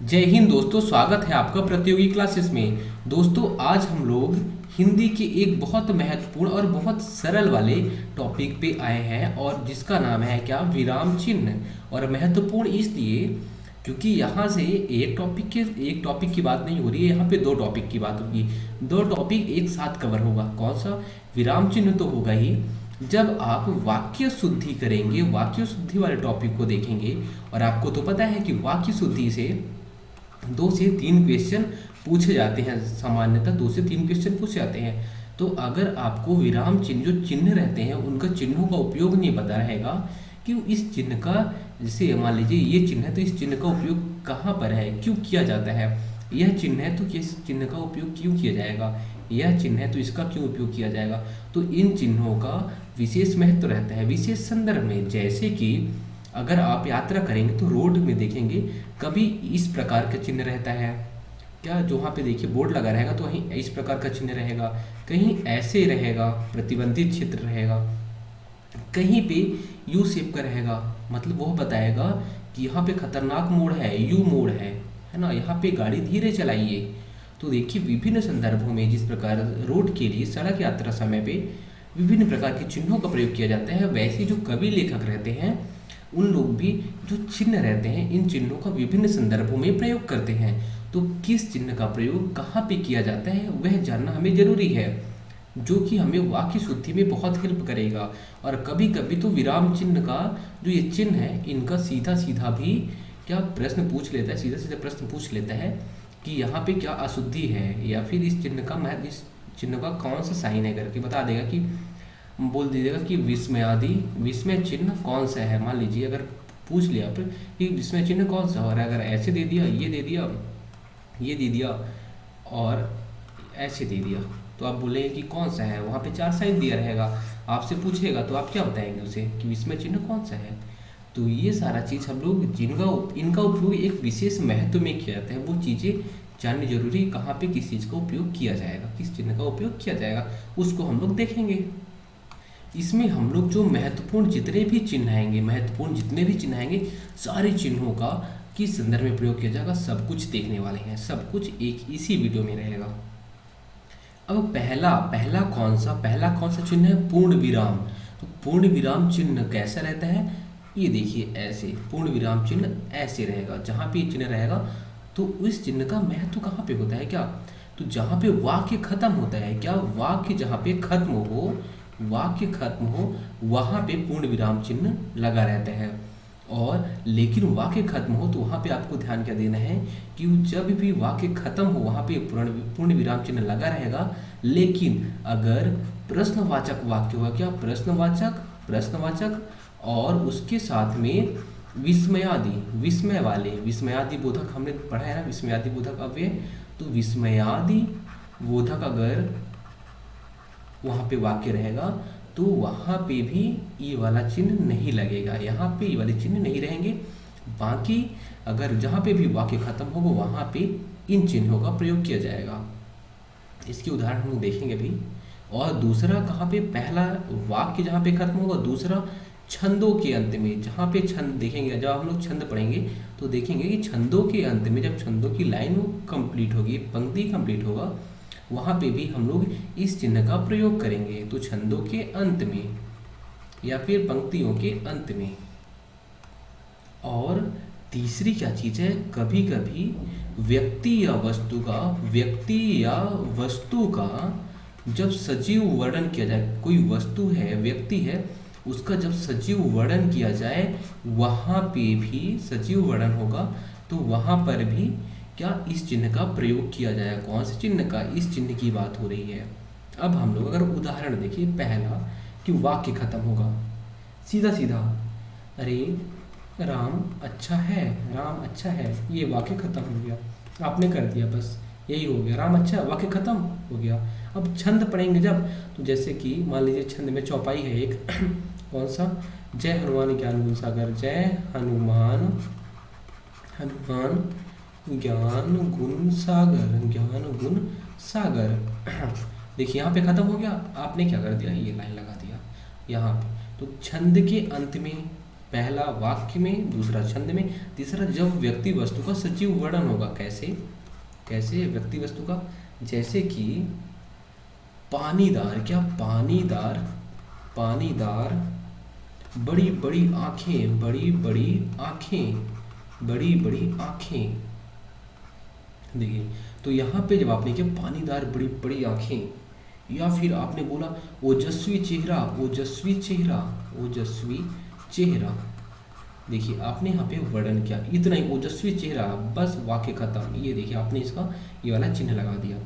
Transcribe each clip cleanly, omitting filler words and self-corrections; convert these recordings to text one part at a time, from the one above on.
जय हिंद दोस्तों, स्वागत है आपका प्रतियोगी क्लासेस में। दोस्तों, आज हम लोग हिंदी के एक बहुत महत्वपूर्ण और बहुत सरल वाले टॉपिक पे आए हैं और जिसका नाम है क्या, विराम चिन्ह। और महत्वपूर्ण इसलिए क्योंकि यहाँ से एक टॉपिक की बात नहीं हो रही है, यहाँ पे दो टॉपिक की बात होगी। दो टॉपिक एक साथ कवर होगा। कौन सा? विराम चिन्ह तो होगा ही। जब आप वाक्य शुद्धि करेंगे, वाक्य शुद्धि वाले टॉपिक को देखेंगे, और आपको तो पता है कि वाक्य शुद्धि से 2 से 3 क्वेश्चन पूछे जाते हैं। सामान्यतः 2 से 3 क्वेश्चन पूछे जाते हैं। तो अगर आपको विराम चिन्ह, जो चिन्ह रहते हैं, उनका चिन्हों का उपयोग नहीं पता रहेगा कि इस चिन्ह का, जैसे मान लीजिए ये चिन्ह है तो इस चिन्ह का उपयोग कहाँ पर है, क्यों किया जाता है। यह चिन्ह है तो किस चिन्ह का उपयोग क्यों किया जाएगा, यह चिन्ह है तो इसका क्यों उपयोग किया जाएगा। तो इन चिन्हों का विशेष महत्व रहता है विशेष संदर्भ में। जैसे कि अगर आप यात्रा करेंगे तो रोड में देखेंगे कभी इस प्रकार का चिन्ह रहता है क्या, जो वहाँ पे देखिए बोर्ड लगा रहेगा तो वहीं इस प्रकार का चिन्ह रहेगा, कहीं ऐसे रहेगा, प्रतिबंधित क्षेत्र रहेगा, कहीं पे यू शेप का रहेगा, मतलब वह बताएगा कि यहाँ पे खतरनाक मोड़ है, यू मोड़ है ना, यहाँ पे गाड़ी धीरे चलाइए। तो देखिए विभिन्न संदर्भों में जिस प्रकार रोड के लिए सड़क यात्रा समय पे विभिन्न प्रकार के चिन्हों का प्रयोग किया जाता है, वैसे जो कवि लेखक रहते हैं उन लोग भी जो चिन्ह रहते हैं, इन चिन्हों का विभिन्न संदर्भों में प्रयोग करते हैं। तो किस चिन्ह का प्रयोग कहाँ पे किया जाता है वह जानना हमें जरूरी है, जो कि हमें वाक्य शुद्धि में बहुत हेल्प करेगा। और कभी कभी तो विराम चिन्ह का जो ये चिन्ह है, इनका सीधा सीधा भी क्या प्रश्न पूछ लेता है, सीधा सीधा प्रश्न पूछ लेता है कि यहाँ पे क्या अशुद्धि है, या फिर इस चिन्ह का महत्व, इस चिन्ह का कौन सा साइन है करके बता देगा कि बोल दीजिएगा कि विस्मयादि, विस्मय चिन्ह कौन सा है। मान लीजिए अगर पूछ लिया आप कि विस्मय चिन्ह कौन सा, और अगर ऐसे दे दिया, ये दे दिया, ये दे दिया और ऐसे दे दिया, तो आप बोलेंगे कि कौन सा है। वहाँ पे 4 साइन दिया रहेगा, आपसे पूछेगा तो आप क्या बताएंगे उसे कि विस्मय चिन्ह कौन सा है। तो ये सारा चीज़ हम लोग इनका उपयोग एक विशेष महत्व में किया जाता है, वो चीज़ें जाननी जरूरी, कहाँ पे किस चीज़ का उपयोग किया जाएगा, किस चिन्ह का उपयोग किया जाएगा, उसको हम लोग देखेंगे। इसमें हम लोग जो महत्वपूर्ण जितने भी चिन्ह आएंगे, सारे चिन्हों का किस संदर्भ में प्रयोग किया जाएगा, सब कुछ देखने वाले हैं। सब कुछ एक इसी वीडियो में रहेगा। अब पहला कौन सा चिन्ह है? पूर्ण विराम। तो पूर्ण विराम चिन्ह कैसा रहता है, ये देखिए ऐसे पूर्ण विराम चिन्ह ऐसे रहेगा। जहाँ पे ये चिन्ह रहेगा तो उस चिन्ह का महत्व कहाँ पे होता है क्या, तो जहाँ पे वाक्य खत्म होता है क्या, वाक्य जहाँ पे खत्म हो वहाँ पे पूर्ण विराम चिन्ह लगा रहता है। और लेकिन वाक्य खत्म हो तो वहाँ पे आपको ध्यान क्या देना है कि जब भी वाक्य खत्म हो वहाँ पे पूर्ण विराम चिन्ह लगा रहेगा। लेकिन अगर प्रश्नवाचक वाक्य होगा क्या, प्रश्नवाचक और उसके साथ में विस्मयादि बोधक हमने पढ़ा है ना, विस्मयादि बोधक अव्यय। तो विस्मयादि बोधक अगर वहाँ पे वाक्य रहेगा तो वहाँ पे भी ये वाला चिन्ह नहीं लगेगा, यहाँ पे ये वाले चिन्ह नहीं रहेंगे। बाकी अगर जहाँ पे भी वाक्य खत्म होगा वहाँ पे इन चिन्हों का प्रयोग किया जाएगा। इसके उदाहरण हम लोग देखेंगे भी। और दूसरा कहाँ पे, पहला वाक्य जहाँ पे खत्म होगा, दूसरा छंदों के अंत में, जहाँ पे छंद देखेंगे, जब हम लोग छंद पढ़ेंगे तो देखेंगे कि छंदों के अंत में जब छंदों की लाइन कंप्लीट होगी, पंक्ति कंप्लीट होगा, वहाँ पे भी हम लोग इस चिन्ह का प्रयोग करेंगे। तो छंदों के अंत में या फिर पंक्तियों के अंत में। और तीसरी क्या चीज़ है, कभी कभी व्यक्ति या वस्तु का जब सजीव वर्णन किया जाए, कोई वस्तु है, व्यक्ति है, उसका जब सजीव वर्णन किया जाए वहाँ पे भी सजीव वर्णन होगा, तो वहाँ पर भी क्या इस चिन्ह का प्रयोग किया जाएगा। कौन से चिन्ह का, इस चिन्ह की बात हो रही है। अब हम लोग अगर उदाहरण देखिए, पहला कि वाक्य खत्म होगा, सीधा सीधा, अरे राम अच्छा है, ये वाक्य खत्म हो गया, आपने कर दिया, बस यही हो गया, राम अच्छा है, वाक्य खत्म हो गया। अब छंद पढ़ेंगे जब, तो जैसे कि मान लीजिए छंद में चौपाई है एक कौन सा, जय हनुमान ज्ञान गुण सागर, जय हनुमान ज्ञान गुण सागर। देखिए यहाँ पे खत्म हो गया, आपने क्या कर दिया, ये लाइन लगा दिया यहाँ पे। तो छंद के अंत में पहला वाक्य में, दूसरा छंद में, तीसरा जब व्यक्ति वस्तु का सजीव वर्णन होगा। कैसे कैसे व्यक्ति वस्तु का, जैसे कि पानीदार, क्या पानीदार, पानीदार, बड़ी बड़ी आंखें, बड़ी बड़ी आंखें, बड़ी बड़ी आंखें। देखिए, तो यहाँ पे जब आपने किया पानीदार बड़ी बड़ी आंखें, या फिर आपने बोला ओजस्वी चेहरा, ओजस्वी चेहरा, ओजस्वी चेहरा। देखिए आपने यहाँ पे वर्णन किया, इतना ही, ओजस्वी चेहरा, बस वाक्य खत्म। ये देखिए आपने इसका ये वाला चिन्ह लगा दिया।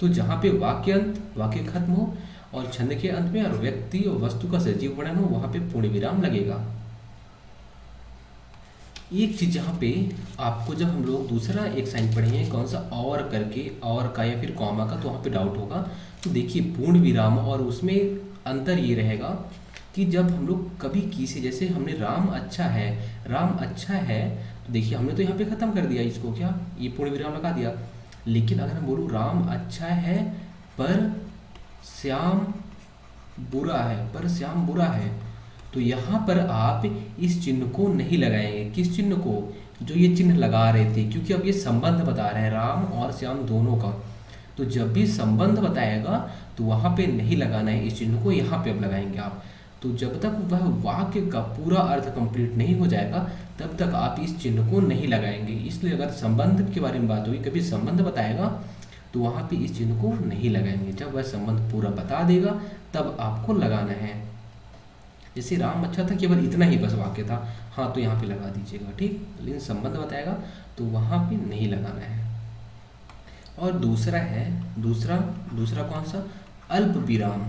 तो जहाँ पे वाक्य अंत, वाक्य खत्म हो और छंद के अंत में और व्यक्ति और वस्तु का सजीव वर्णन हो, वहाँ पे पूर्ण विराम लगेगा। एक चीज यहाँ पे आपको, जब हम लोग दूसरा एक साइन पढ़ेंगे कौन सा, और करके, और का या फिर कॉमा का, तो वहाँ पे डाउट होगा। तो देखिए पूर्ण विराम और उसमें अंतर ये रहेगा कि जब हम लोग कभी किसी, जैसे हमने राम अच्छा है, राम अच्छा है, तो देखिए हमने तो यहाँ पे ख़त्म कर दिया इसको, क्या ये पूर्ण विराम लगा दिया। लेकिन अगर हम बोलूँ राम अच्छा है पर श्याम बुरा है, पर श्याम बुरा है, तो यहाँ पर आप इस चिन्ह को नहीं लगाएंगे। किस चिन्ह को, जो ये चिन्ह लगा रहे थे, क्योंकि अब ये संबंध बता रहे हैं राम और श्याम दोनों का। तो जब भी संबंध बताएगा तो वहाँ पे नहीं लगाना है इस चिन्ह को, यहाँ पे अब लगाएंगे आप। तो जब तक वह वाक्य का पूरा अर्थ कंप्लीट नहीं हो जाएगा तब तक आप इस चिन्ह को नहीं लगाएंगे। इसलिए अगर संबंध के बारे में बात हुई, कभी संबंध बताएगा तो वहाँ पे इस चिन्ह को नहीं लगाएंगे। जब वह संबंध पूरा बता देगा तब आपको लगाना है। जैसे राम अच्छा था, केवल इतना ही बस वाक्य था, हाँ तो यहाँ पे लगा दीजिएगा, ठीक। लेकिन संबंध बताएगा तो वहाँ पे नहीं लगाना है। और दूसरा है, दूसरा कौन सा, अल्प विराम,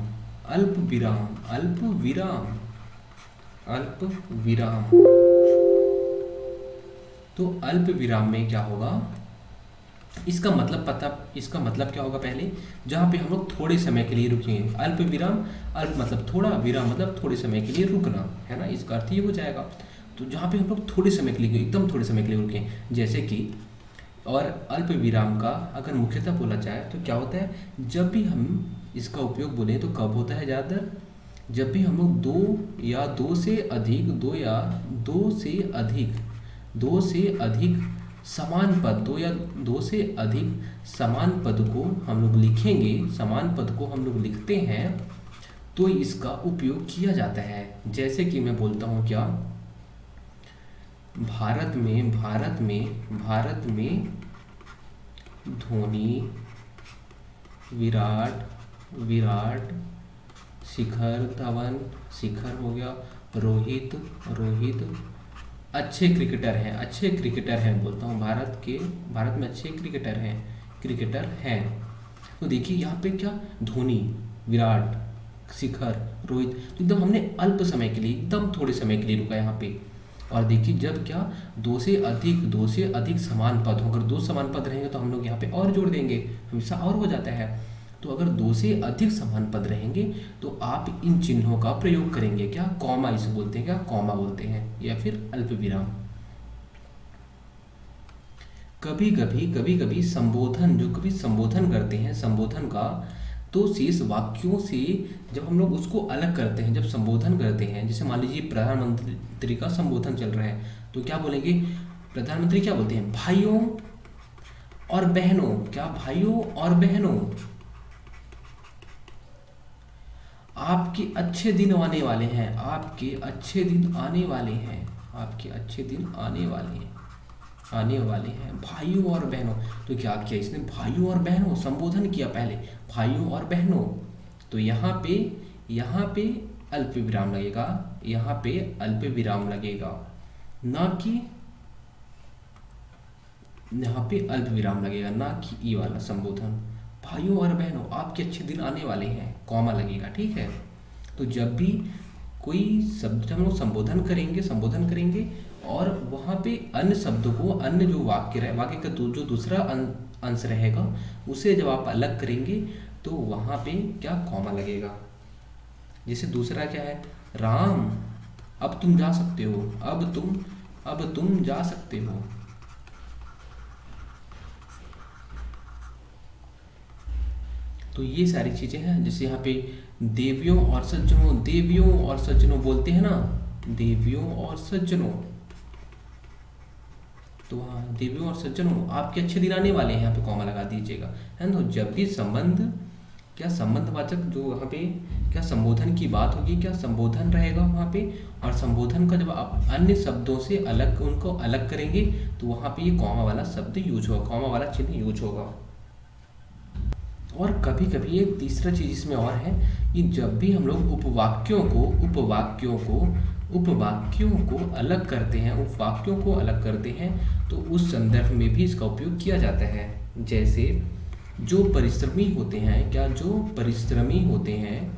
अल्प विराम, अल्प विराम, अल्प विराम। तो अल्प विराम में क्या होगा, इसका मतलब पता, इसका मतलब क्या होगा, पहले जहाँ पे हम लोग थोड़े समय के लिए रुकेंगे। अल्प विराम, अल्प मतलब थोड़ा, विराम मतलब थोड़े समय के लिए रुकना, है ना, इसका अर्थ ये हो जाएगा। तो जहाँ पे हम लोग थोड़े समय के लिए, एकदम थोड़े समय के लिए रुकें, जैसे कि, और अल्प विराम का अगर मुख्यतः बोला जाए तो क्या होता है, जब भी हम इसका उपयोग बोलें तो कब होता है ज़्यादातर, जब भी हम लोग दो या दो से अधिक, दो या दो से अधिक समान पद, दो या दो से अधिक समान पद को हम लोग लिखेंगे, समान पद को हम लोग लिखते हैं तो इसका उपयोग किया जाता है। जैसे कि मैं बोलता हूँ क्या, भारत में धोनी, विराट, शिखर धवन, शिखर हो गया, रोहित अच्छे क्रिकेटर हैं बोलता हूँ, भारत में अच्छे क्रिकेटर हैं। तो देखिए यहाँ पे क्या, धोनी, विराट, शिखर, रोहित, तो एकदम हमने अल्प समय के लिए, एकदम थोड़े समय के लिए रुका यहाँ पे। और देखिए जब क्या, दो से अधिक समान पद हो, अगर दो समान पद रहेंगे तो हम लोग यहाँ पे और जोड़ देंगे, हमेशा और हो जाता है। तो अगर दो से अधिक समान पद रहेंगे तो आप इन चिन्हों का प्रयोग करेंगे, क्या, कॉमा इसे बोलते हैं, क्या कॉमा बोलते हैं, या फिर अल्प विराम। कभी कभी संबोधन, जो कभी संबोधन करते हैं, संबोधन का, तो शेष वाक्यों से जब हम लोग उसको अलग करते हैं, जब संबोधन करते हैं, जैसे मान लीजिए प्रधानमंत्री का संबोधन चल रहा है, तो क्या बोलेंगे, प्रधानमंत्री क्या बोलते हैं, भाइयों और बहनों, क्या, भाइयों और बहनों, आपके अच्छे दिन आने वाले हैं, आपके अच्छे दिन आने वाले हैं, आपके अच्छे दिन आने वाले हैं, भाइयों और बहनों। तो क्या किया इसने, भाइयों और बहनों, संबोधन किया पहले, भाइयों और बहनों। तो यहाँ पे अल्प विराम लगेगा, यहाँ पे अल्प विराम लगेगा, ना कि यहाँ पे अल्प विराम लगेगा, ना कि ई वाला संबोधन, भाइयों और बहनों आपके अच्छे दिन आने वाले हैं, कॉमा लगेगा, ठीक है। तो जब भी कोई शब्द हम लोग संबोधन करेंगे और वहाँ पे अन्य शब्दों को, अन्य जो वाक्य का जो दूसरा अंश रहेगा उसे जब आप अलग करेंगे तो वहाँ पे क्या, कॉमा लगेगा। जैसे दूसरा क्या है, राम अब तुम जा सकते हो, अब तुम जा सकते हो। तो ये सारी चीज़ें हैं। जैसे यहाँ पे देवियों और सज्जनों बोलते हैं ना, देवियों और सज्जनों। तो हाँ, देवियों और सज्जनों आपके अच्छे दिन आने वाले हैं, यहाँ पे कॉमा लगा दीजिएगा, है ना। तो जब भी संबंध, क्या संबंधवाचक जो वहाँ पे क्या संबोधन की बात होगी, क्या संबोधन रहेगा वहाँ पे, और संबोधन का जब आप अन्य शब्दों से अलग, उनको अलग करेंगे, तो वहाँ पे ये कॉमा वाला शब्द यूज होगा, कॉमा वाला चिन्ह यूज होगा। और कभी कभी एक तीसरा चीज इसमें और है कि जब भी हम लोग उपवाक्यों को अलग करते हैं, उपवाक्यों को अलग करते हैं, तो उस संदर्भ में भी इसका उपयोग किया जाता है। जैसे जो परिश्रमी होते हैं, क्या जो परिश्रमी होते हैं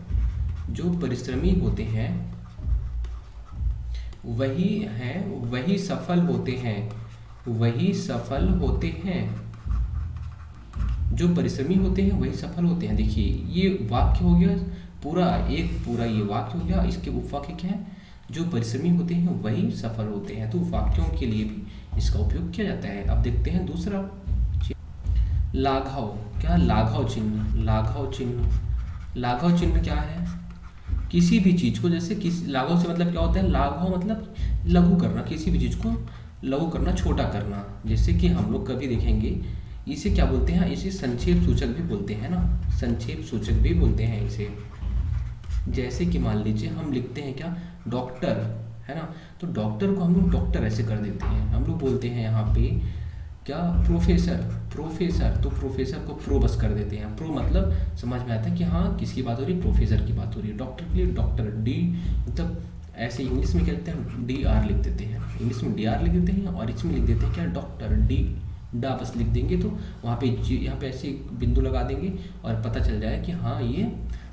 वही सफल होते हैं, जो परिश्रमी होते हैं वही सफल होते हैं। देखिए ये वाक्य हो गया पूरा ये वाक्य हो गया, इसके उपवाक्य क्या है, जो परिश्रमी होते हैं वही सफल होते हैं। तो वाक्यों के लिए भी इसका उपयोग किया जाता है। अब देखते हैं दूसरा लाघव। क्या लाघव चिन्ह क्या है, किसी भी चीज को, जैसे लाघव से मतलब क्या होता है, लाघव मतलब लघु करना, किसी भी चीज को लघु करना, छोटा करना। जैसे कि हम लोग कभी देखेंगे इसे क्या बोलते हैं, इसे संक्षेप सूचक भी बोलते हैं ना, संक्षेप सूचक भी बोलते हैं इसे। जैसे कि मान लीजिए हम लिखते हैं क्या, डॉक्टर, है ना, तो डॉक्टर को हम लोग डॉक्टर ऐसे कर देते हैं, हम लोग बोलते हैं यहाँ पे क्या, प्रोफेसर, तो प्रोफेसर को प्रो बस कर देते हैं। प्रो मतलब समझ में आता है कि हाँ किसकी बात हो रही है, प्रोफेसर की बात हो रही है। डॉक्टर के लिए डॉक्टर, डी मतलब ऐसे इंग्लिश में क्या लिखते हैं, डी आर लिख देते हैं, इंग्लिश में डी आर लिख देते हैं, और इसमें लिख देते हैं क्या, डॉक्टर, डी डा बस लिख देंगे, तो वहाँ पे यहाँ पे ऐसे बिंदु लगा देंगे और पता चल जाए कि हाँ ये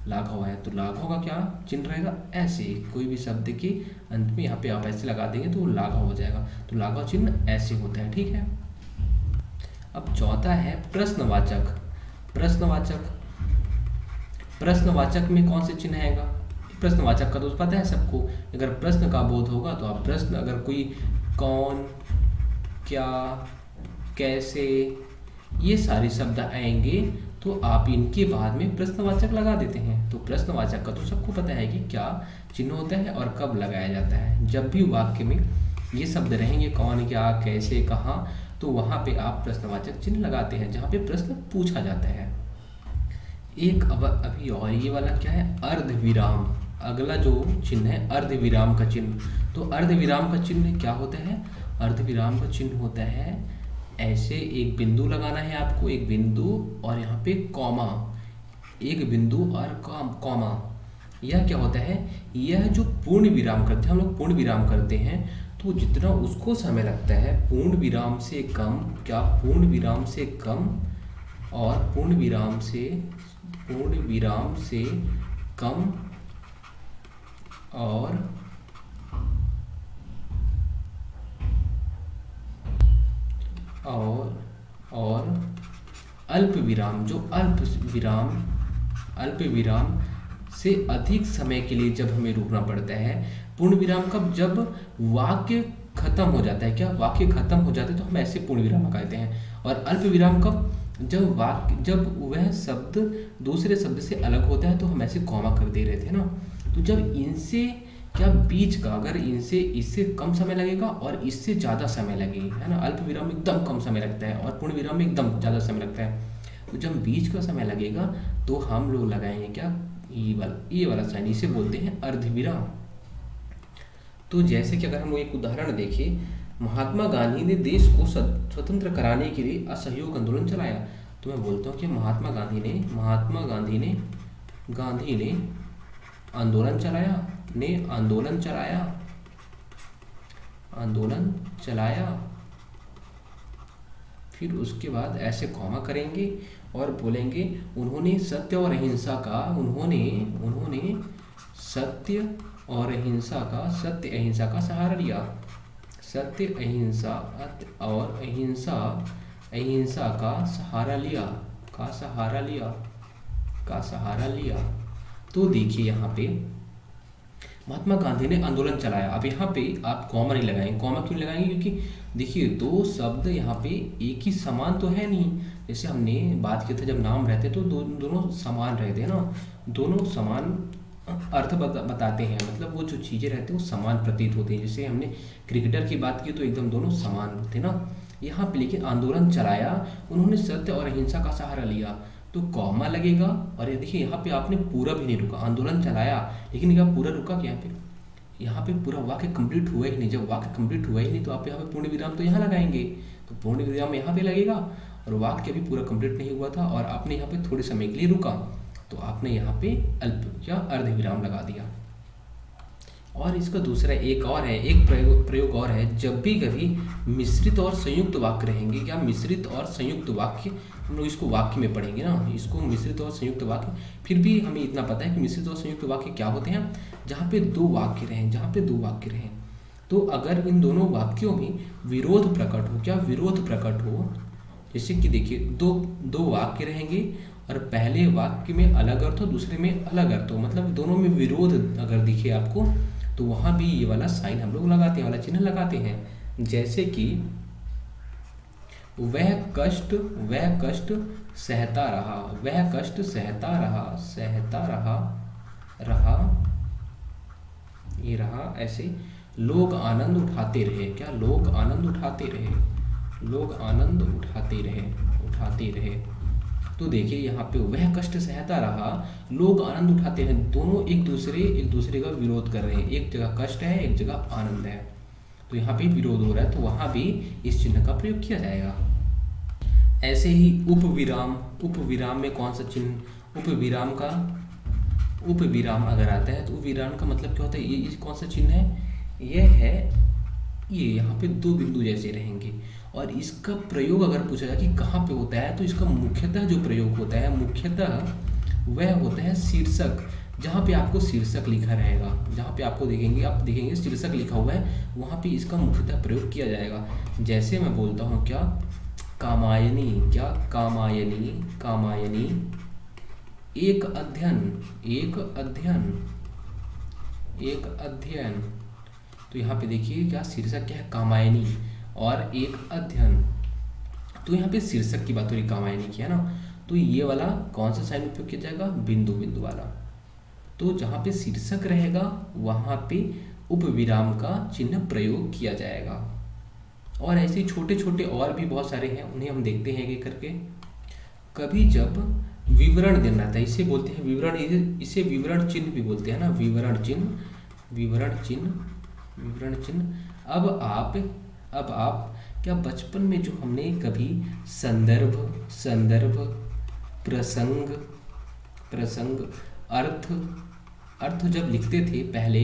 लाघव है। तो लाघव का क्या चिन्ह रहेगा, ऐसे कोई भी शब्द के अंत में यहाँ पे आप ऐसे लगा देंगे तो वो लाघव हो जाएगा। तो लाघव चिन्ह ऐसे होता है, ठीक है। अब चौथा है प्रश्नवाचक। प्रश्नवाचक में कौन से चिन्ह आएगा, प्रश्नवाचक का तो पता है सबको, अगर प्रश्न का बोध होगा तो आप प्रश्न, अगर कोई कौन, क्या, कैसे, ये सारे शब्द आएंगे तो आप इनके बाद में प्रश्नवाचक लगा देते हैं। तो प्रश्नवाचक का तो सबको पता है कि क्या चिन्ह होता है और कब लगाया जाता है। जब भी वाक्य में ये शब्द रहेंगे, कौन, क्या, कैसे, कहाँ, तो वहाँ पे आप प्रश्नवाचक चिन्ह लगाते हैं जहाँ पे प्रश्न पूछा जाता है। एक अभी और ये वाला क्या है, अर्धविराम। अगला जो चिन्ह है अर्धविराम का चिन्ह। तो अर्धविराम का चिन्ह क्या होता है, अर्धविराम का चिन्ह होता है ऐसे एक बिंदु लगाना है आपको, एक बिंदु और यहाँ पे कॉमा, एक बिंदु और कॉमा। यह क्या होता है, यह जो पूर्ण विराम करते हैं, हम लोग पूर्ण विराम करते हैं, तो जितना उसको समय लगता है पूर्ण विराम से कम, क्या पूर्ण विराम से कम और पूर्ण विराम से कम और अल्प विराम, जो अल्प विराम से अधिक समय के लिए जब हमें रुकना पड़ता है। पूर्ण विराम कब, जब वाक्य खत्म हो जाता है, क्या वाक्य खत्म हो जाता है तो हम ऐसे पूर्ण विराम लगाते हैं। और अल्प विराम कब, जब वह शब्द दूसरे शब्द से अलग होता है तो हम ऐसे कॉमा कर दे रहे थे ना। तो जब इनसे क्या बीच का, अगर इससे कम समय लगेगा और इससे ज़्यादा समय लगेगी, है ना, अल्प विराम में एकदम कम समय लगता है और पूर्ण विराम में एकदम ज़्यादा समय लगता है। तो जब बीच का समय लगेगा तो हम लोग लगाएंगे क्या, ये वाला साइन, इसे बोलते हैं अर्धविराम। तो जैसे कि अगर हम लोग एक उदाहरण देखें, महात्मा गांधी ने देश को स्वतंत्र कराने के लिए असहयोग आंदोलन चलाया। तो मैं बोलता हूँ कि महात्मा गांधी ने आंदोलन चलाया। फिर उसके बाद ऐसे कॉमा करेंगे और बोलेंगे उन्होंने सत्य और अहिंसा का, उन्होंने सत्य अहिंसा का सहारा लिया, सत्य अहिंसा और अहिंसा का सहारा लिया। तो देखिए यहाँ पे महात्मा गांधी ने आंदोलन चलाया। अब यहाँ पे आप कॉमा नहीं लगाएंगे, कॉमा क्यों लगाएंगे, क्योंकि देखिए दो शब्द यहाँ पे एक ही समान तो है नहीं। जैसे हमने बात की था जब नाम रहते तो दोनों समान रहते हैं ना, दोनों समान अर्थ बताते हैं, मतलब वो जो चीज़ें रहती हैं वो समान प्रतीत होती हैं। जैसे हमने क्रिकेटर की बात की तो एकदम दोनों समान थे ना। यहाँ पे लेकिन आंदोलन चलाया, उन्होंने सत्य और अहिंसा का सहारा लिया, तो कौमा लगेगा। और ये देखिए यहाँ पे आपने पूरा भी नहीं रुका, आंदोलन चलाया लेकिन क्या पूरा रुका क्या? यहाँ पे पूरा वाक्य कंप्लीट हुआ ही नहीं। जब वाक्य कंप्लीट हुआ ही नहीं तो आप यहाँ पे पूर्ण विराम तो यहाँ लगाएंगे, तो पूर्ण विराम यहाँ पे लगेगा। और वाक्य भी पूरा कंप्लीट नहीं हुआ था और आपने यहाँ पे थोड़े समय के लिए रुका, तो आपने यहाँ पे अल्प या अर्ध विराम लगा दिया। और इसका दूसरा एक और है, एक प्रयोग और है। जब भी कभी मिश्रित और संयुक्त वाक्य रहेंगे, क्या मिश्रित और संयुक्त वाक्य, हम लोग इसको वाक्य में पढ़ेंगे ना, इसको मिश्रित और संयुक्त वाक्य। फिर भी हमें इतना पता है कि मिश्रित और संयुक्त वाक्य क्या होते हैं, जहाँ पे दो वाक्य रहें, जहाँ पे दो वाक्य रहें। तो अगर इन दोनों वाक्यों में विरोध प्रकट हो, क्या विरोध प्रकट हो, जैसे कि देखिए दो वाक्य रहेंगे और पहले वाक्य में अलग अर्थ हो, दूसरे में अलग अर्थ हो, मतलब दोनों में विरोध अगर दिखे आपको, तो वहाँ भी ये वाला साइन हम लोग लगाते हैं, वाला चिन्ह लगाते हैं। जैसे कि वह कष्ट सहता रहा, वह कष्ट सहता रहा, ये रहा ऐसे। लोग आनंद उठाते रहे, क्या लोग आनंद उठाते रहे। तो देखिए यहाँ पे वह कष्ट सहता रहा, लोग आनंद उठाते हैं, दोनों एक दूसरे का विरोध कर रहे हैं। एक जगह कष्ट है, एक जगह आनंद है, तो यहाँ पे विरोध हो रहा है, तो वहाँ भी इस चिन्ह का प्रयोग किया जाएगा। ऐसे ही उपविराम में कौन सा चिन्ह, उपविराम अगर आता है तो उपविराम का मतलब क्या होता है, ये कौन सा चिन्ह है, यह है ये, यहाँ पे दो बिंदु जैसे रहेंगे। और इसका प्रयोग अगर पूछा जाए कि कहाँ पे होता है, तो इसका मुख्यतः जो प्रयोग होता है, मुख्यतः वह होता है शीर्षक, जहाँ पे आपको शीर्षक लिखा रहेगा, जहाँ पे आपको आप देखेंगे शीर्षक लिखा हुआ है, वहाँ पे इसका मुख्यतः प्रयोग किया जाएगा। जैसे मैं बोलता हूँ क्या, कामायनी, क्या कामायनी एक अध्ययन, तो यहाँ पे देखिए क्या शीर्षक क्या है, कामायनी और एक अध्ययन, तो यहाँ पे शीर्षक की बात हो रही, कामायनी की है ना, तो ये वाला कौन सा साइन उपयोग किया जाएगा, बिंदु वाला। तो जहाँ पे शीर्षक रहेगा वहाँ पे उपविराम का चिन्ह प्रयोग किया जाएगा। और ऐसे छोटे छोटे और भी बहुत सारे हैं, उन्हें हम देखते हैं एक करके। कभी जब विवरण देना रहता है, इसे बोलते हैं विवरण, इसे विवरण चिन्ह भी बोलते हैं ना, विवरण चिन्ह। अब आप क्या बचपन में जो हमने कभी संदर्भ, प्रसंग, अर्थ जब लिखते थे, पहले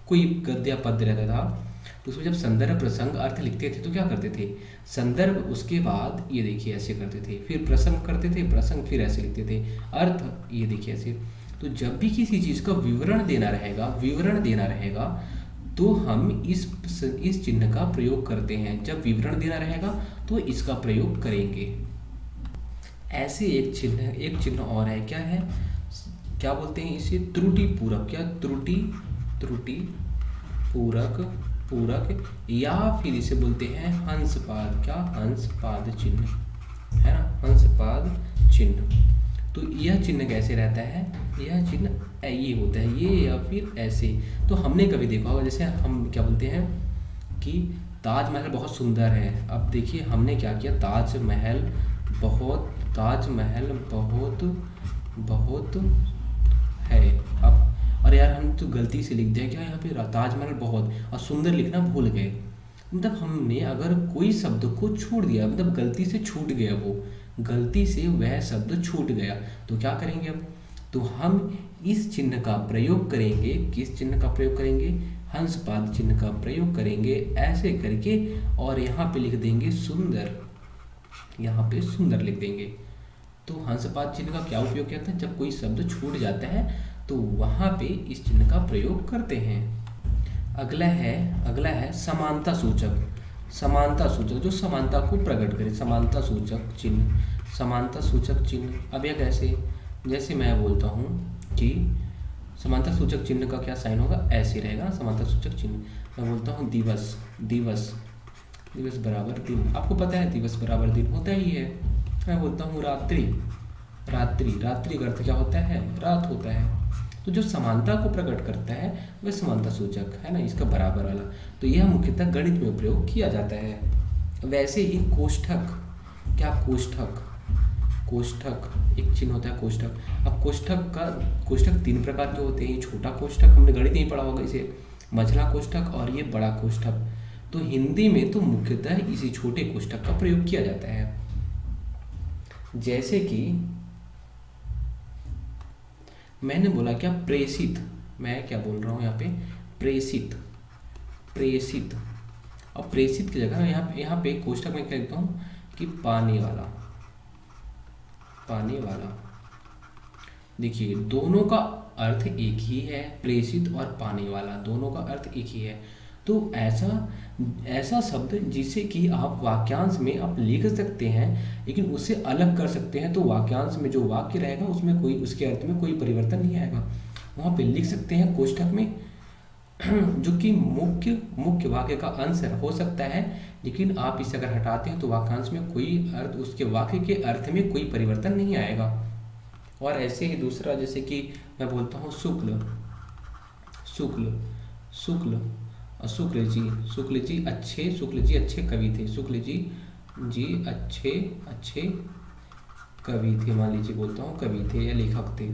कोई गद्य या पद्य रहता था, तो उसमें जब संदर्भ प्रसंग अर्थ लिखते थे तो क्या करते थे, संदर्भ उसके बाद ये देखिए ऐसे करते थे, फिर प्रसंग करते थे, प्रसंग फिर ऐसे लिखते थे, अर्थ ये देखिए ऐसे। तो जब भी किसी चीज़ का विवरण देना रहेगा तो हम इस चिन्ह का प्रयोग करते हैं। जब विवरण देना रहेगा तो इसका प्रयोग करेंगे। ऐसे एक चिन्ह और है, क्या है, क्या बोलते हैं इसे, त्रुटि पूरक, क्या त्रुटि पूरक, या फिर इसे बोलते हैं हंसपाद, क्या हंसपाद चिन्ह है ना, हंसपाद चिन्ह। तो यह चिन्ह कैसे रहता है, यह चिन्ह ये होता है, ये या फिर ऐसे। तो हमने कभी देखा होगा, जैसे हम क्या बोलते हैं कि ताजमहल बहुत सुंदर है। अब देखिए हमने क्या किया, ताजमहल बहुत है। अब और यार हम तो गलती से लिख दिया क्या यहाँ पे, ताजमहल बहुत, और सुंदर लिखना भूल गए। मतलब हमने अगर कोई शब्द को छोड़ दिया, मतलब गलती से छूट गया, वो गलती से वह शब्द छूट गया, तो क्या करेंगे अब, तो हम इस चिन्ह का प्रयोग करेंगे। किस चिन्ह का प्रयोग करेंगे, हंसपाद चिन्ह का प्रयोग करेंगे ऐसे करके, और यहाँ पे लिख देंगे सुंदर, यहाँ पे सुंदर लिख देंगे। तो हंसपाद चिन्ह का क्या उपयोग किया था, जब कोई शब्द छूट जाता है तो वहाँ पे इस चिन्ह का प्रयोग करते हैं। अगला है समानता सूचक, जो समानता को प्रकट करे, समानता सूचक चिन्ह। अब यह कैसे, जैसे मैं बोलता हूँ कि समानता सूचक चिन्ह का क्या साइन होगा, ऐसे रहेगा समानता सूचक चिन्ह। मैं बोलता हूँ दिवस बराबर दिन, आपको पता है दिवस बराबर दिन होता ही है। मैं बोलता हूँ रात्रि का अर्थ क्या होता है, रात होता है। तो जो समानता को प्रकट करता है वह समानता सूचक है ना, इसका बराबर वाला। तो यह मुख्यतः गणित में प्रयोग किया जाता है। वैसे ही कोष्ठक, क्या कोष्ठक, कोष्ठक एक चिन्ह होता है कोष्ठक। अब कोष्ठक 3 प्रकार के होते हैं। छोटा कोष्ठक हमने गणित नहीं पढ़ा होगा इसे, मझला कोष्ठक और ये बड़ा कोष्ठक। तो हिंदी में तो मुख्यतः इसी छोटे कोष्ठक का प्रयोग किया जाता है। जैसे कि मैंने बोला क्या, प्रेषित, मैं क्या बोल रहा हूँ यहाँ पे, प्रेषित, प्रेषित। अब प्रेषित की जगह यहाँ पे कोष्ठक में क्या लिखता हूँ कि पानी वाला, पानी वाला। देखिए दोनों का अर्थ एक ही है, प्रेषित और पानी वाला दोनों का अर्थ एक ही है। तो ऐसा शब्द जिसे कि आप वाक्यांश में आप लिख सकते हैं, लेकिन उससे अलग कर सकते हैं। तो वाक्यांश में जो वाक्य रहेगा उसमें कोई, उसके अर्थ में कोई परिवर्तन नहीं आएगा, वहाँ पे लिख सकते हैं कोष्ठक में, जो कि मुख्य वाक्य का अंश हो सकता है। लेकिन आप इसे अगर हटाते हैं तो वाक्यांश में कोई अर्थ, उसके वाक्य के अर्थ में कोई परिवर्तन नहीं आएगा। और ऐसे ही दूसरा, जैसे कि मैं बोलता हूँ शुक्ल, शुक्ल, शुक्ल, शुक्ल जी, शुक्ल जी अच्छे, शुक्ल जी अच्छे कवि थे, शुक्ल जी अच्छे कवि थे, मान लीजिए बोलता हूँ कवि थे या लेखक थे।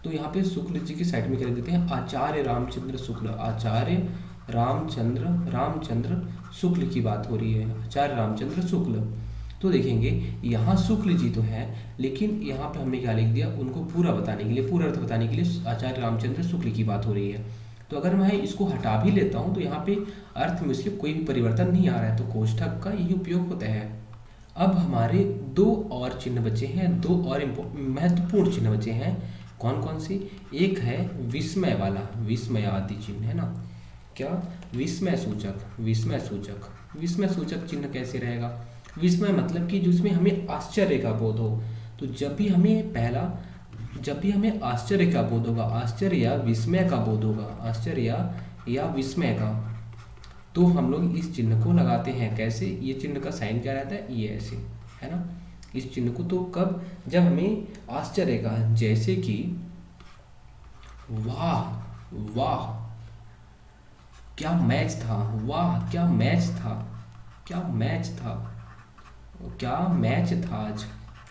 तो यहाँ पे शुक्ल जी की साइड में क्या लिख देते हैं, आचार्य रामचंद्र शुक्ल, आचार्य रामचंद्र शुक्ल की बात हो रही है, आचार्य रामचंद्र शुक्ल। तो देखेंगे यहाँ शुक्ल जी तो है, लेकिन यहाँ पे हमने क्या लिख दिया, उनको पूरा बताने के लिए, पूरा अर्थ बताने के लिए आचार्य रामचंद्र शुक्ल की बात हो रही है। तो अगर मैं इसको हटा भी लेता हूँ तो यहाँ पे अर्थ में उसके कोई भी परिवर्तन नहीं आ रहा है, तो कोष्ठक का यही उपयोग होता है। अब हमारे 2 और चिन्ह बचे हैं, 2 और महत्वपूर्ण चिन्ह बचे हैं। कौन कौन से, एक है विस्मय वाला, विस्मयादि चिन्ह है ना, क्या, विस्मय सूचक, विस्मय सूचक। विस्मय सूचक चिन्ह कैसे रहेगा, विस्मय मतलब कि जिसमें हमें आश्चर्य का बोध हो। तो जब भी हमें आश्चर्य का बोध होगा, आश्चर्य या विस्मय का बोध होगा, आश्चर्य या विस्मय का, तो हम लोग इस चिन्ह को लगाते हैं। कैसे, ये चिन्ह का साइन क्या रहता है, ये ऐसे है ना, इस चिन्ह को। तो कब, जब हमें आश्चर्य का, जैसे कि वाह वाह क्या मैच था, वाह क्या मैच था, क्या मैच था, क्या मैच था आज,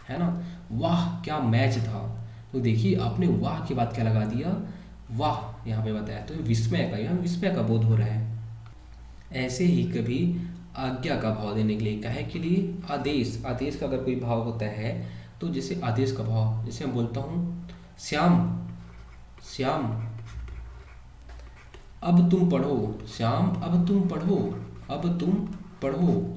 है ना, वाह क्या मैच था। तो देखिए आपने वाह के बाद क्या लगा दिया, वाह यहाँ पे बताया, तो विस्मय का, यहाँ विस्मय का बोध हो रहा है। ऐसे ही कभी आज्ञा का भाव देने के लिए, काहे के लिए, आदेश, आदेश का अगर कोई भाव होता है, तो जैसे आदेश का भाव, जैसे मैं बोलता हूँ श्याम, श्याम अब तुम पढ़ो, श्याम अब तुम पढ़ो, अब तुम पढ़ो,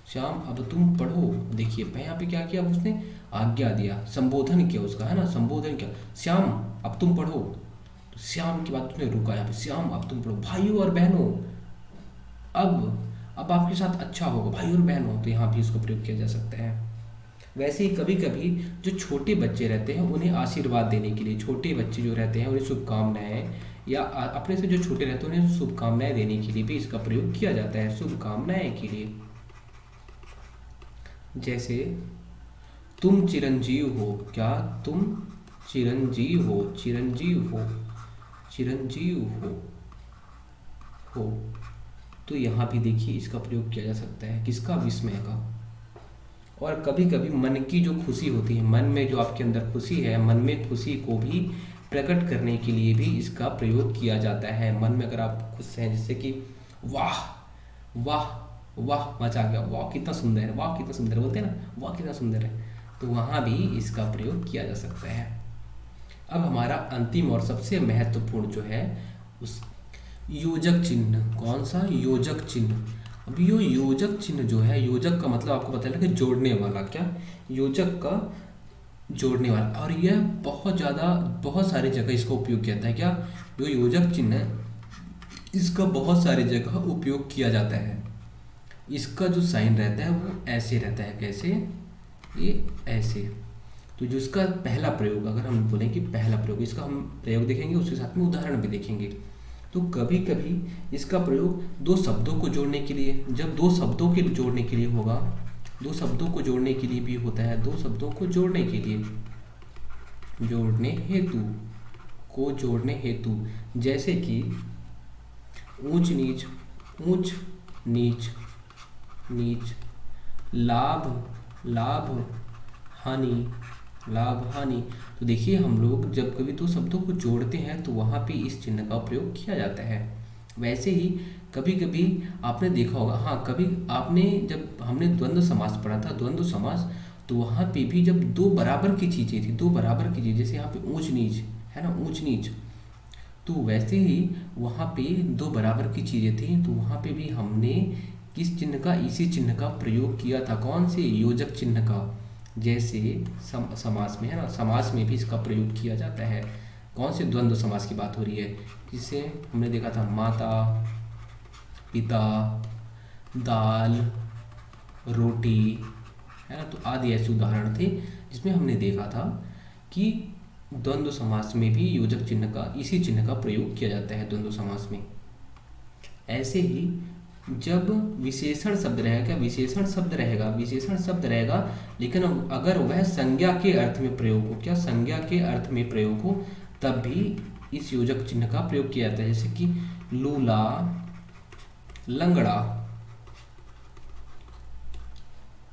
श्याम अब तुम पढ़ो। देखिए यहाँ पे क्या किया, उसने आज्ञा दिया, संबोधन किया उसका, है ना, संबोधन किया, श्याम अब तुम पढ़ो। तो श्याम की बात उसने रुका, यहाँ पे श्याम अब तुम पढ़ो। भाइयों और बहनों, अब आपके साथ अच्छा होगा, भाई और बहनों, तो यहाँ भी इसको प्रयोग किया जा सकता है। वैसे ही कभी कभी जो छोटे बच्चे रहते हैं उन्हें आशीर्वाद देने के लिए, छोटे बच्चे जो रहते हैं उन्हें शुभकामनाएं, या अपने से जो छोटे रहते हैं उन्हें शुभकामनाएं देने के लिए भी इसका प्रयोग किया जाता है, शुभकामनाएं के लिए। जैसे तुम चिरंजीव हो, क्या, तुम चिरंजीव हो, चिरंजीव हो, चिरंजीव हो। तो यहाँ भी देखिए इसका प्रयोग किया जा सकता है, किसका, विस्मय का। और कभी कभी मन की जो खुशी होती है, मन में जो आपके अंदर खुशी है, मन में खुशी को भी प्रकट करने के लिए भी इसका प्रयोग किया जाता है। मन में अगर आप खुश हैं, जैसे कि वाह वाह वाह मजा आ गया, वाह कितना सुंदर है, वाह कितना सुंदर बोलते हैं ना, वाह कितना सुंदर है, तो वहाँ भी इसका प्रयोग किया जा सकता है। अब हमारा अंतिम और सबसे महत्वपूर्ण जो है उस योजक चिन्ह, कौन सा, योजक चिन्ह। अब ये योजक चिन्ह जो है, योजक का मतलब आपको पता है कि जोड़ने वाला, क्या, योजक का जोड़ने वाला। और यह बहुत सारी जगह इसका उपयोग किया जाता है, क्या, जो योजक चिन्ह है इसका बहुत सारी जगह उपयोग किया जाता है। इसका जो साइन रहता है वो ऐसे रहता है, कैसे, ये ऐसे। तो जो इसका पहला प्रयोग, अगर हम बोलें कि पहला प्रयोग, इसका हम प्रयोग देखेंगे, उसके साथ में उदाहरण भी देखेंगे। तो कभी कभी इसका प्रयोग 2 शब्दों को जोड़ने के लिए, जब 2 शब्दों के जोड़ने के लिए होगा, 2 शब्दों को जोड़ने के लिए भी होता है, 2 शब्दों को जोड़ने के लिए, जोड़ने हेतु, को जोड़ने हेतु, जैसे कि ऊंच नीच, ऊंच नीच, नीच, लाभ लाभ, हानि लाभ हानि। तो देखिए हम लोग जब कभी दो शब्दों को जोड़ते हैं तो वहाँ पे इस चिन्ह का प्रयोग किया जाता है। वैसे ही कभी कभी आपने देखा होगा, हाँ कभी आपने, जब हमने द्वंद्व समास पढ़ा था, द्वंद्व समास, तो वहाँ पे भी जब दो बराबर की चीज़ें थी, दो बराबर की चीज़, जैसे यहाँ पे ऊंच नीच है ना, ऊंच नीच, तो वैसे ही वहाँ पे दो बराबर की चीज़ें थी, तो वहाँ पे भी हमने किस चिन्ह का, इसी चिन्ह का प्रयोग किया था। कौन से? योजक चिन्ह का। जैसे समास में है ना, समास में भी इसका प्रयोग किया जाता है। कौन से? द्वंद्व समास की बात हो रही है, जिसे हमने देखा था माता, पिता, दाल, रोटी, है ना, तो आदि ऐसे उदाहरण थे जिसमें हमने देखा था कि द्वंद्व समास में भी योजक चिन्ह का, इसी चिन्ह का प्रयोग किया जाता है द्वंद्व समास में। ऐसे ही जब विशेषण शब्द रहेगा, क्या विशेषण शब्द रहेगा, विशेषण शब्द रहेगा, लेकिन अगर वह संज्ञा के अर्थ में प्रयोग हो, क्या संज्ञा के अर्थ में प्रयोग हो, तब भी इस योजक चिन्ह का प्रयोग किया जाता है। जैसे कि लूला, लंगड़ा,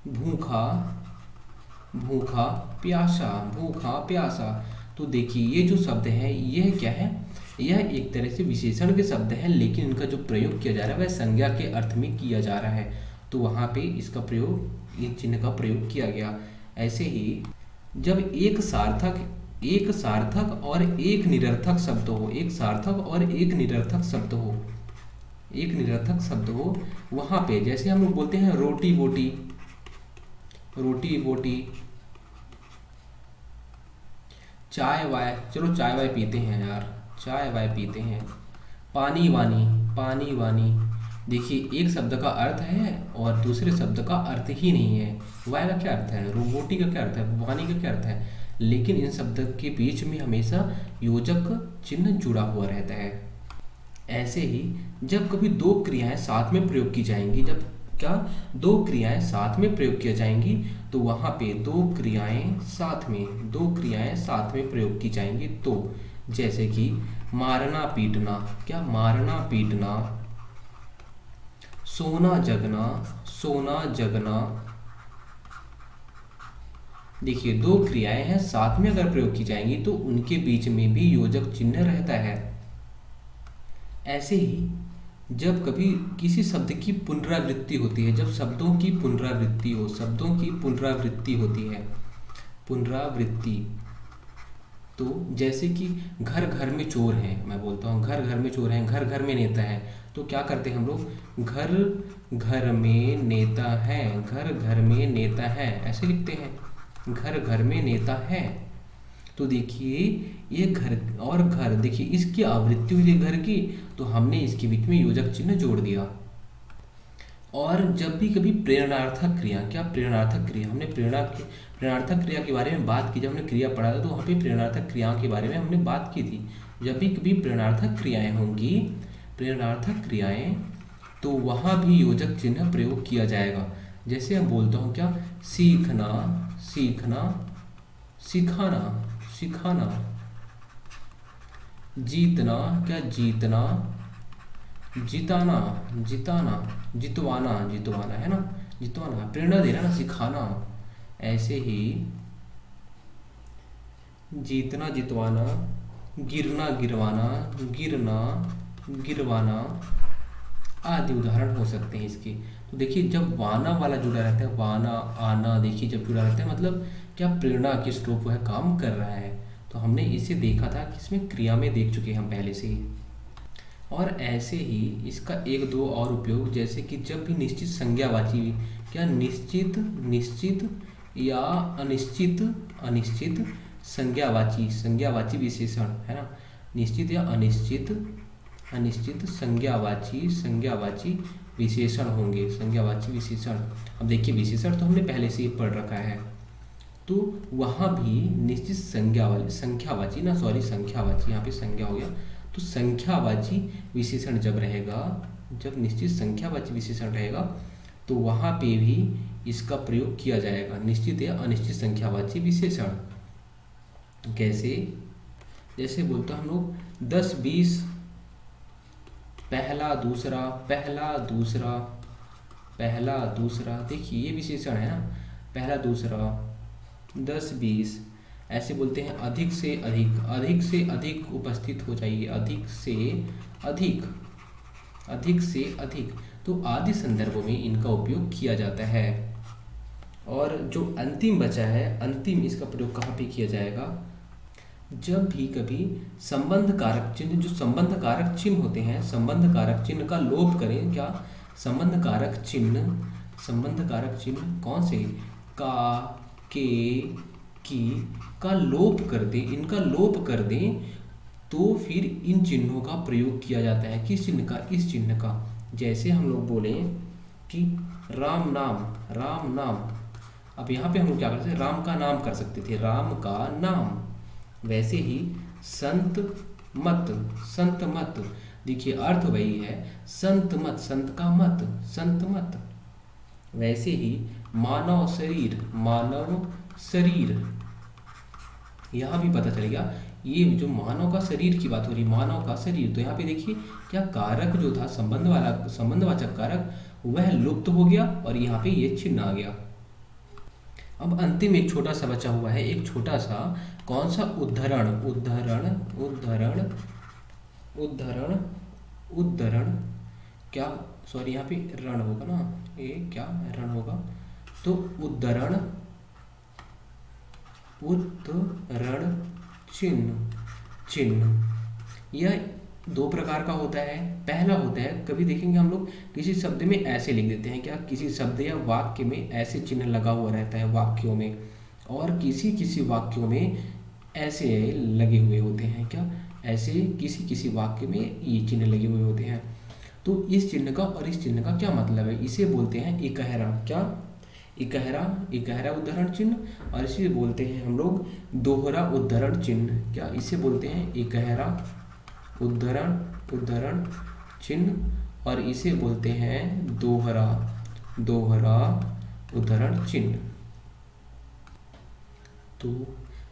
भूखा, भूखा प्यासा, भूखा प्यासा। तो देखिए ये जो शब्द है यह क्या है, यह एक तरह से विशेषण के शब्द हैं, लेकिन इनका जो प्रयोग किया जा रहा है वह संज्ञा के अर्थ में किया जा रहा है, तो वहाँ पे इसका प्रयोग, इस चिन्ह का प्रयोग किया गया। ऐसे ही जब एक सार्थक और एक निरर्थक शब्द हो, एक सार्थक और एक निरर्थक शब्द हो, एक निरर्थक शब्द हो, वहाँ पे जैसे हम लोग बोलते हैं रोटी बोटी, रोटी बोटी, चाय वाय, चलो चाय वाय पीते हैं यार, चाय वाय पीते हैं, पानी वानी, पानी वानी। देखिए एक शब्द का अर्थ है और दूसरे शब्द का अर्थ ही नहीं है। वाय का क्या अर्थ है, रोबोटी का क्या अर्थ है, वानी का क्या अर्थ है, लेकिन इन शब्द के बीच में हमेशा योजक चिन्ह जुड़ा हुआ रहता है। ऐसे ही जब कभी दो क्रियाएं साथ में प्रयोग की जाएंगी, जब क्या दो क्रियाएं साथ में प्रयोग की जाएंगी, तो वहाँ पे दो क्रियाएं साथ में प्रयोग की जाएंगी। तो जैसे कि मारना पीटना, क्या मारना पीटना, सोना जगना, सोना जगना। देखिए दो क्रियाएं हैं साथ में अगर प्रयोग की जाएंगी तो उनके बीच में भी योजक चिन्ह रहता है। ऐसे ही जब कभी किसी शब्द की पुनरावृत्ति होती है, जब शब्दों की पुनरावृत्ति हो, शब्दों की पुनरावृत्ति होती है, पुनरावृत्ति, तो जैसे कि घर घर में चोर हैं, मैं बोलता हूँ घर घर में चोर हैं, घर घर में नेता है, तो क्या करते हैं हम लोग, घर घर में नेता है, घर घर में नेता है, ऐसे लिखते हैं, घर घर में नेता है। तो देखिए ये घर और घर, देखिए इसकी आवृत्ति हुई है घर की, तो हमने इसके बीच में योजक चिन्ह जोड़ दिया। और जब भी कभी प्रेरणार्थक क्रिया, क्या प्रेरणार्थक क्रिया, हमने प्रेरणार्थक क्रिया के बारे में बात की, जब हमने क्रिया पढ़ा था तो वहाँ पे प्रेरणार्थक क्रियाओं के बारे में हमने बात की थी। जब भी कभी प्रेरणार्थक क्रियाएं होंगी, प्रेरणार्थक क्रियाएं, तो वहाँ भी योजक चिन्ह प्रयोग किया जाएगा। जैसे हम बोलता हूँ क्या, सीखना, सीखना, सिखाना, सिखाना, जीतना, क्या जीतना, जिताना, जिताना, जितवाना, जितवाना, है ना, जितवाना, प्रेरणा देना ना, सिखाना। ऐसे ही जीतना, जितवाना, गिरना, गिरवाना, गिरना, गिरवाना आदि उदाहरण हो सकते हैं इसके। तो देखिए जब वाना वाला जुड़ा रहता है, वाना आना, देखिए जब जुड़ा रहता है मतलब क्या प्रेरणा किस रूप वह काम कर रहा है, तो हमने इसे देखा था कि इसमें क्रिया में देख चुके हैं हम पहले से ही। और ऐसे ही इसका एक दो और उपयोग, जैसे कि जब भी निश्चित संज्ञावाची, क्या निश्चित, निश्चित या अनिश्चित, अनिश्चित संज्ञावाची, संज्ञावाची विशेषण, है ना, निश्चित या अनिश्चित, अनिश्चित संज्ञावाची, संज्ञावाची विशेषण होंगे, संज्ञावाची विशेषण। अब देखिए विशेषण तो हमने पहले से ही पढ़ रखा है, तो वहाँ भी निश्चित संज्ञा वाले, संख्यावाची ना, सॉरी संख्यावाची, यहाँ पे संज्ञा हो गया, तो संख्यावाची विशेषण जब रहेगा, जब निश्चित संख्यावाची विशेषण रहेगा तो वहाँ पे भी इसका प्रयोग किया जाएगा, निश्चित या अनिश्चित संख्यावाची विशेषण। कैसे, जैसे बोलते हैं हम लोग 10 20, पहला दूसरा, पहला दूसरा, पहला दूसरा, देखिए ये विशेषण है ना, पहला दूसरा, 10 20। ऐसे बोलते हैं अधिक से अधिक, अधिक से अधिक उपस्थित हो जाइए, अधिक से अधिक, अधिक से अधिक। तो आदि संदर्भों में इनका उपयोग किया जाता है। और जो अंतिम बचा है, अंतिम इसका प्रयोग कहाँ पे किया जाएगा? जब भी कभी संबंध कारक चिन्ह, जो संबंध कारक चिन्ह होते हैं, संबंध कारक चिन्ह का लोप करें। क्या? संबंध कारक चिन्ह, संबंध कारक चिन्ह कौन से? का, के, की का लोप कर दें, इनका लोप कर दें, तो फिर इन चिन्हों का प्रयोग किया जाता है। किस चिन्ह का? इस चिन्ह का। जैसे हम लोग बोले कि राम नाम, राम नाम। अब यहाँ पे हम लोग क्या करते थे? राम का नाम कर सकते थे, राम का नाम। वैसे ही संत मत, संत मत, देखिए अर्थ वही है, संत मत, संत का मत, संत मत। वैसे ही मानव शरीर, मानव शरीर, यहाँ भी पता चलेगा ये जो मानव का शरीर की बात हो रही, मानव का शरीर, तो यहाँ पे देखिए क्या कारक जो था संबंध वाला, संबंधवाचक कारक, वह लुप्त हो गया और यहाँ पे ये चिन्ह आ गया। अब अंतिम एक छोटा सा बचा हुआ है, एक छोटा सा, कौन सा? उद्धरण, उद्धरण, उद्धरण, उद्धरण, उद्धरण। क्या? सॉरी यहाँ पे रण होगा ना, ये क्या रण होगा? तो उद्धरण, उद्धरण चिन्ह, चिन्ह यह दो प्रकार का होता है। पहला होता है, कभी देखेंगे हम लोग किसी शब्द में ऐसे लिख देते हैं, क्या? किसी शब्द या वाक्य में ऐसे चिन्ह लगा हुआ रहता है वाक्यों में, और किसी किसी वाक्यों में ऐसे लगे हुए होते हैं। क्या? ऐसे किसी किसी वाक्य में ये चिन्ह लगे हुए होते हैं। तो इस चिन्ह का और इस चिन्ह का क्या मतलब है? इसे बोलते हैं इकहरा। क्या? इकहरा, इकहरा उद्धरण चिन्ह। और इसे बोलते हैं हम लोग दोहरा उद्धरण चिन्ह। क्या? इसे बोलते हैं इकहरा उद्धरण, उद्धरण चिन्ह, और इसे बोलते हैं दोहरा, दोहरा उद्धरण चिन्ह। तो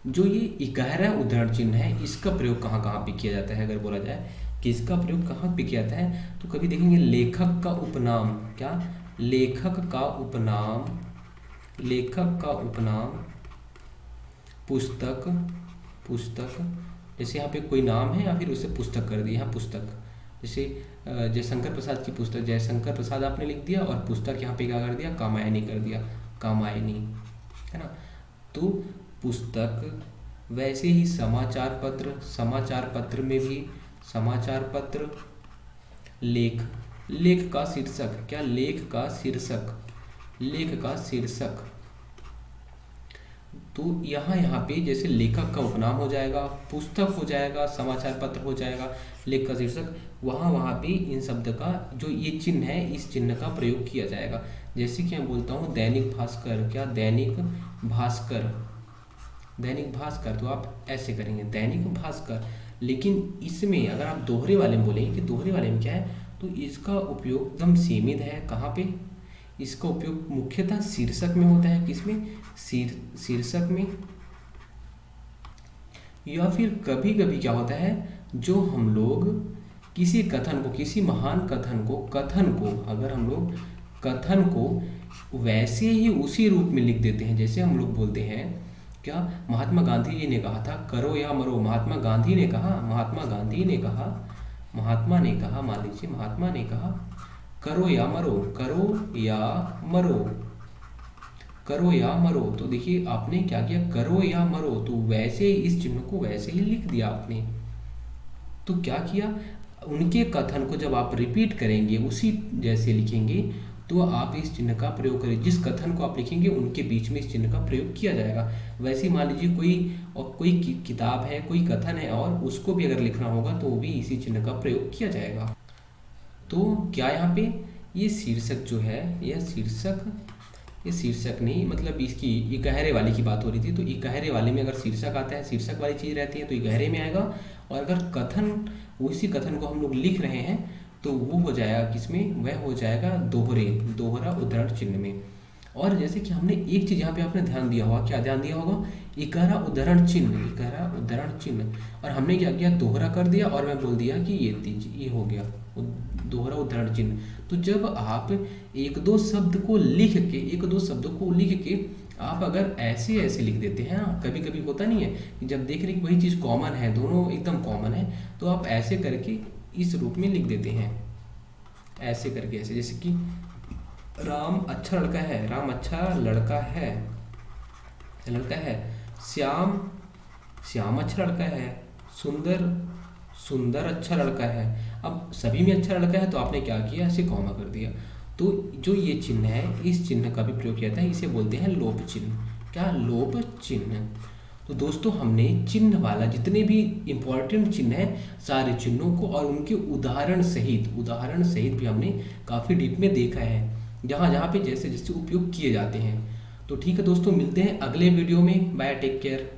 जो ये इकहरा उद्धरण चिन्ह है, इसका प्रयोग कहाँ कहाँ पे किया जाता है? अगर बोला जाए कि इसका प्रयोग कहाँ पे किया जाता है, तो कभी देखेंगे लेखक का उपनाम। क्या? लेखक का उपनाम, लेखक का उपनाम, पुस्तक, पुस्तक, जैसे यहाँ पे कोई नाम है या फिर उसे पुस्तक कर दिया, यहाँ पुस्तक, जैसे जयशंकर प्रसाद की पुस्तक, जयशंकर प्रसाद आपने लिख दिया, और पुस्तक यहाँ पे क्या कर दिया? कामायनी कर दिया, कामायनी, है ना। तो पुस्तक। वैसे ही समाचार पत्र, समाचार पत्र में भी समाचार पत्र, लेख, लेख का शीर्षक। क्या? लेख का शीर्षक, लेख का शीर्षक। तो यहाँ पे जैसे लेखक का उपनाम हो जाएगा, पुस्तक हो जाएगा, समाचार पत्र हो जाएगा, लेख का शीर्षक, वहाँ पे इन शब्द का जो ये चिन्ह है, इस चिन्ह का प्रयोग किया जाएगा। जैसे कि मैं बोलता हूँ दैनिक भास्कर। क्या? दैनिक भास्कर, दैनिक भास्कर, तो आप ऐसे करेंगे दैनिक भास्कर। लेकिन इसमें अगर आप दोहरे वाले में बोलेंगे कि दोहरे वाले में क्या है, तो इसका उपयोग एकदम सीमित है। कहाँ पे? इसका उपयोग मुख्यतः शीर्षक में होता है। किसमें? शीर्षक में। या फिर कभी कभी क्या होता है, जो हम लोग किसी कथन को, किसी महान कथन को, कथन को अगर हम लोग कथन को वैसे ही उसी रूप में लिख देते हैं, जैसे हम लोग बोलते हैं क्या? महात्मा गांधी जी ने कहा था करो या मरो। महात्मा गांधी ने कहा, महात्मा गांधी ने कहा, महात्मा ने कहा, मान लीजिए महात्मा ने कहा करो या मरो, करो या मरो, करो या मरो। तो देखिए आपने क्या किया? करो या मरो, तो वैसे इस चिन्ह को वैसे ही लिख दिया आपने। तो क्या किया? उनके कथन को जब आप रिपीट करेंगे, उसी जैसे लिखेंगे, तो आप इस चिन्ह का प्रयोग करें। जिस कथन को आप लिखेंगे उनके बीच में इस चिन्ह का प्रयोग किया जाएगा। वैसे मान लीजिए कोई किताब है, कोई कथन है, और उसको भी अगर लिखना होगा तो वो भी इसी चिन्ह का प्रयोग किया जाएगा। तो क्या यहाँ पे ये शीर्षक जो है, यह शीर्षक, ये शीर्षक नहीं, मतलब इसकी इकहरे वाले की बात हो रही थी, तो इकहरे वाले में अगर शीर्षक आता है, शीर्षक वाली चीज़ रहती है, तो इकहरे में आएगा। और अगर कथन, उसी कथन को हम लोग लिख रहे हैं, तो वो हो जाएगा किसमें? वह हो जाएगा दोहरे, दोहरा उद्धरण चिन्ह में। और जैसे कि हमने एक चीज़ यहाँ पे आपने ध्यान दिया होगा, क्या ध्यान दिया होगा, इकारा उद्धरण चिन्ह, इकारा उद्धरण चिन्ह, और हमने क्या किया, दोहरा कर दिया और मैं बोल दिया कि ये हो गया दोहरा उद्धरण चिन्ह। तो जब आप एक दो शब्द को लिख के, एक दो शब्दों को लिख के आप अगर ऐसे ऐसे लिख देते हैं, कभी कभी होता नहीं है कि जब देख रहे हैं कि वही चीज़ कॉमन है, दोनों एकदम कॉमन है, तो आप ऐसे करके इस रूप में लिख देते हैं, ऐसे करके, ऐसे जैसे कि राम अच्छा लड़का है, राम अच्छा लड़का है, लड़का है, श्याम श्याम अच्छा लड़का है, सुंदर सुंदर अच्छा लड़का है। अब सभी में अच्छा लड़का है तो आपने क्या किया, ऐसे कॉमा कर दिया। तो जो ये चिन्ह है, इस चिन्ह का भी प्रयोग किया जाता है, इसे बोलते हैं लोप चिन्ह। क्या, लोप चिन्ह। तो दोस्तों हमने चिन्ह वाला जितने भी इम्पोर्टेंट चिन्ह हैं, सारे चिन्हों को और उनके उदाहरण सहित भी हमने काफ़ी डीप में देखा है, जहाँ जहाँ पे जैसे जैसे उपयोग किए जाते हैं। तो ठीक है दोस्तों, मिलते हैं अगले वीडियो में। Bye, take care.